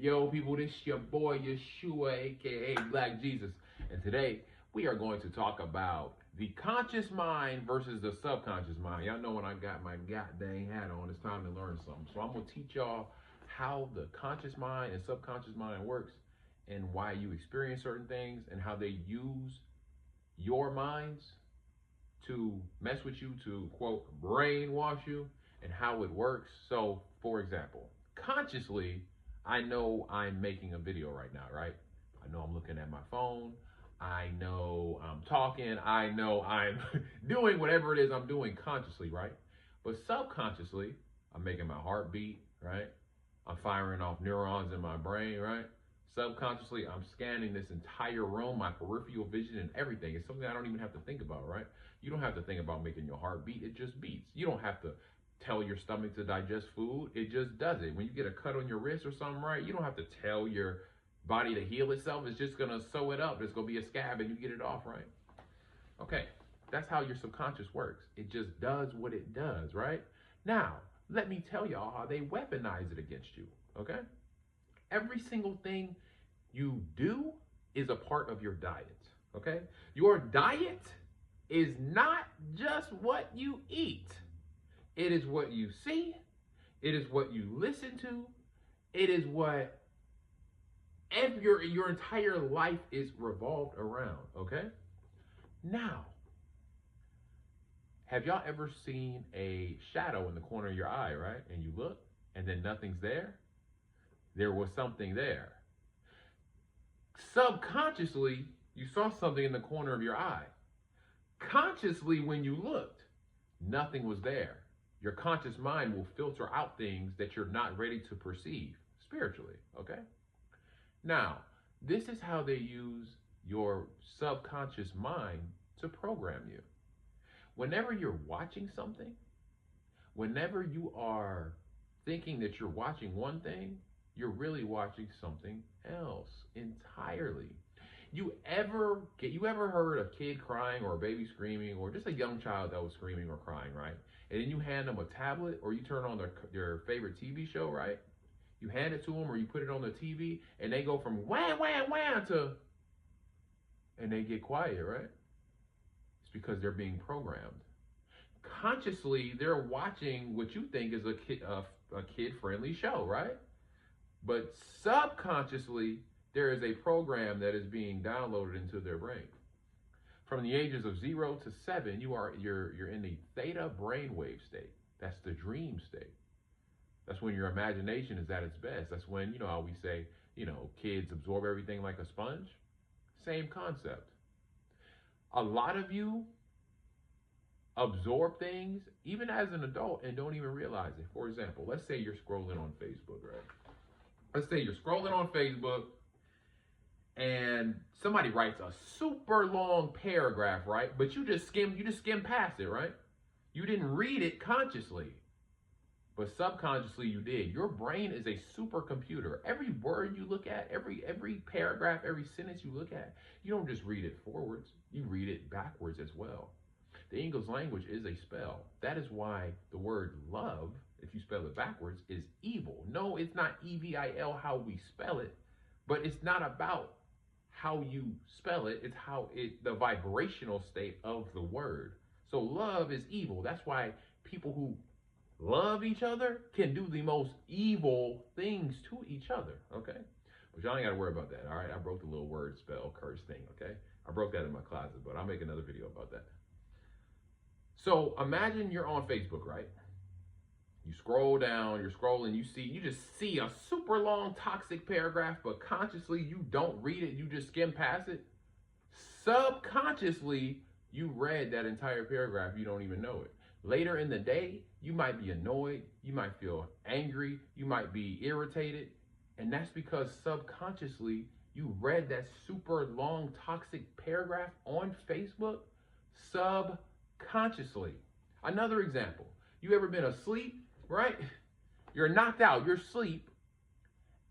Yo, people, this your boy Yeshua, aka Black Jesus, and today we are going to talk about the conscious mind versus the subconscious mind. Y'all know when I got my goddamn hat on, it's time to learn something. So I'm gonna teach y'all how the conscious mind and subconscious mind works, and why you experience certain things, and how they use your minds to mess with you, to quote brainwash you, and how it works. So, for example, consciously, I know I'm making a video right now, right? I know I'm looking at my phone. I know I'm talking. I know I'm doing whatever it is I'm doing consciously, right? But subconsciously, I'm making my heart beat, right? I'm firing off neurons in my brain, right? Subconsciously, I'm scanning this entire room, my peripheral vision and everything. It's something I don't even have to think about, right? You don't have to think about making your heart beat. It just beats. You don't have to tell your stomach to digest food. It just does it. When you get a cut on your wrist or something, right? You don't have to tell your body to heal itself. It's just going to sew it up. There's going to be a scab and you get it off, right? Okay, that's how your subconscious works. It just does what it does, right? Now, let me tell y'all how they weaponize it against you, okay? Every single thing you do is a part of your diet, okay? Your diet is not just what you eat. It is what you see. It is what you listen to. It is what your entire life is revolved around, okay? Now, have y'all ever seen a shadow in the corner of your eye, right? And you look, and then nothing's there? There was something there. Subconsciously, you saw something in the corner of your eye. Consciously, when you looked, nothing was there. Your conscious mind will filter out things that you're not ready to perceive spiritually, okay? Now, this is how they use your subconscious mind to program you. Whenever you're watching something, whenever you are thinking that you're watching one thing, you're really watching something else entirely. You ever heard a kid crying or a baby screaming, or just a young child that was screaming or crying, right? And then you hand them a tablet, or you turn on their favorite TV show, right? You hand it to them, or you put it on the TV, and they go from wham, wham, wham to, and they get quiet, right? It's because they're being programmed. Consciously, they're watching what you think is a kid-friendly show, right? But subconsciously, there is a program that is being downloaded into their brain. From the ages of 0 to 7, you're in the theta brainwave state. That's the dream state. That's when your imagination is at its best. That's when, how we say, kids absorb everything like a sponge. Same concept. A lot of you absorb things even as an adult and don't even realize it. For example, let's say you're scrolling on Facebook, right? Let's say you're scrolling on Facebook and somebody writes a super long paragraph, right? But you just skim past it, right? You didn't read it consciously, but subconsciously you did. Your brain is a supercomputer. Every word you look at, every paragraph, every sentence you look at, you don't just read it forwards, you read it backwards as well. The English language is a spell. That is why the word love, if you spell it backwards, is evil. No, it's not EVIL how we spell it, but it's not about how you spell it. It's the vibrational state of the word. So love is evil. That's why people who love each other can do the most evil things to each other, okay? But y'all ain't got to worry about that, all right? I broke the little word spell curse thing, okay? I broke that in my closet, but I'll make another video about that. So imagine you're on Facebook, right? You scroll down, you're scrolling, you just see a super long toxic paragraph, but consciously you don't read it, you just skim past it. Subconsciously, you read that entire paragraph, you don't even know it. Later in the day, you might be annoyed, you might feel angry, you might be irritated, and that's because subconsciously you read that super long toxic paragraph on Facebook subconsciously. Another example, you ever been asleep, right? You're knocked out, you're asleep,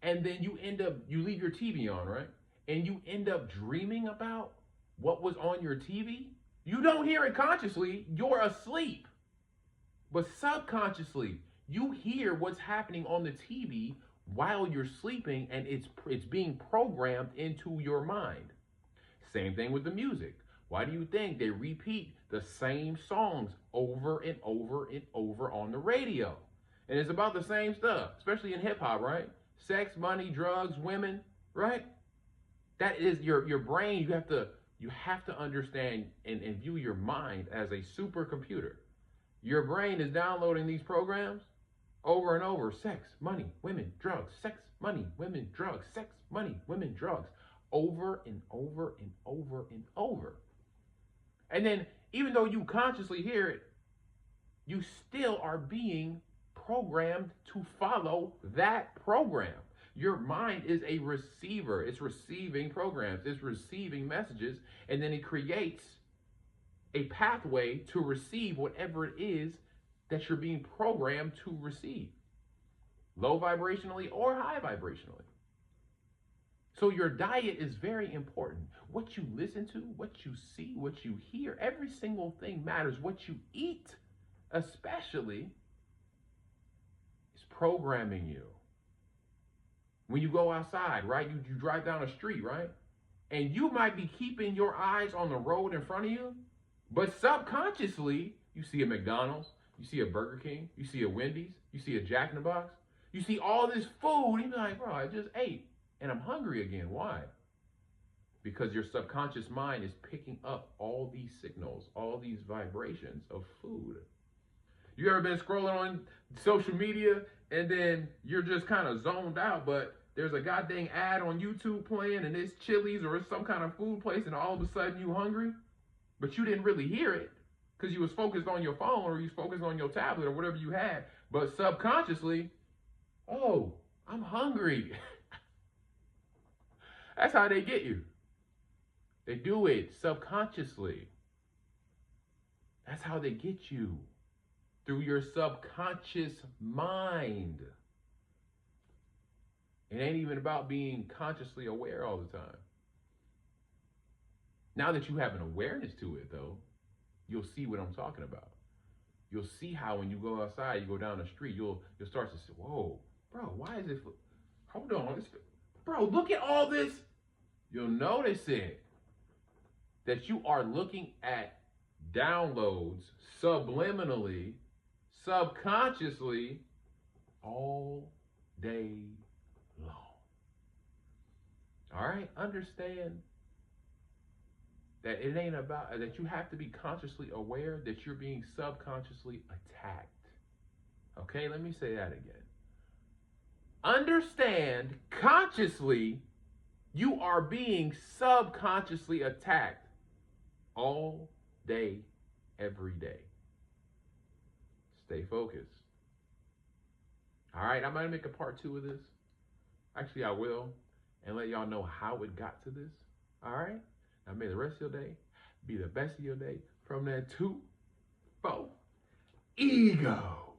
and then you leave your TV on, right? And you end up dreaming about what was on your TV. You don't hear it consciously, you're asleep. But subconsciously, you hear what's happening on the TV while you're sleeping, and it's being programmed into your mind. Same thing with the music. Why do you think they repeat the same songs over and over and over on the radio? And it's about the same stuff, especially in hip hop, right? Sex, money, drugs, women, right? That is your brain. You have to understand and view your mind as a supercomputer. Your brain is downloading these programs over and over. Sex, money, women, drugs, sex, money, women, drugs, sex, money, women, drugs, over and over and over and over. And then, even though you consciously hear it, you still are being programmed to follow that program. Your mind is a receiver. It's receiving programs, it's receiving messages, and then it creates a pathway to receive whatever it is that you're being programmed to receive, low vibrationally or high vibrationally. So your diet is very important. What you listen to, what you see, what you hear, every single thing matters. What you eat, especially, is programming you. When you go outside, right? You drive down the street, right? And you might be keeping your eyes on the road in front of you, but subconsciously, you see a McDonald's, you see a Burger King, you see a Wendy's, you see a Jack in the Box, you see all this food, and you're like, bro, I just ate, and I'm hungry again. Why? Because your subconscious mind is picking up all these signals, all these vibrations of food. You ever been scrolling on social media and then you're just kind of zoned out, but there's a goddamn ad on YouTube playing and it's Chili's or it's some kind of food place, and all of a sudden you hungry, but you didn't really hear it because you was focused on your phone or you was focused on your tablet or whatever you had, but subconsciously, oh, I'm hungry. That's how they get you. They do it subconsciously. That's how they get you, through your subconscious mind. It ain't even about being consciously aware all the time. Now that you have an awareness to it, though, you'll see what I'm talking about. You'll see how when you go outside, you go down the street, you'll start to say, whoa, bro, why is it, hold on, bro, look at all this. You'll notice it, that you are looking at downloads subliminally, subconsciously, all day long. All right? Understand that it ain't about, that you have to be consciously aware that you're being subconsciously attacked. Okay? Let me say that again. Understand consciously you are being subconsciously attacked all day, every day. Stay focused. All right, I'm going to make a part 2 of this. Actually, I will, and let y'all know how it got to this. All right? Now, may the rest of your day be the best of your day from that 2, 4, ego.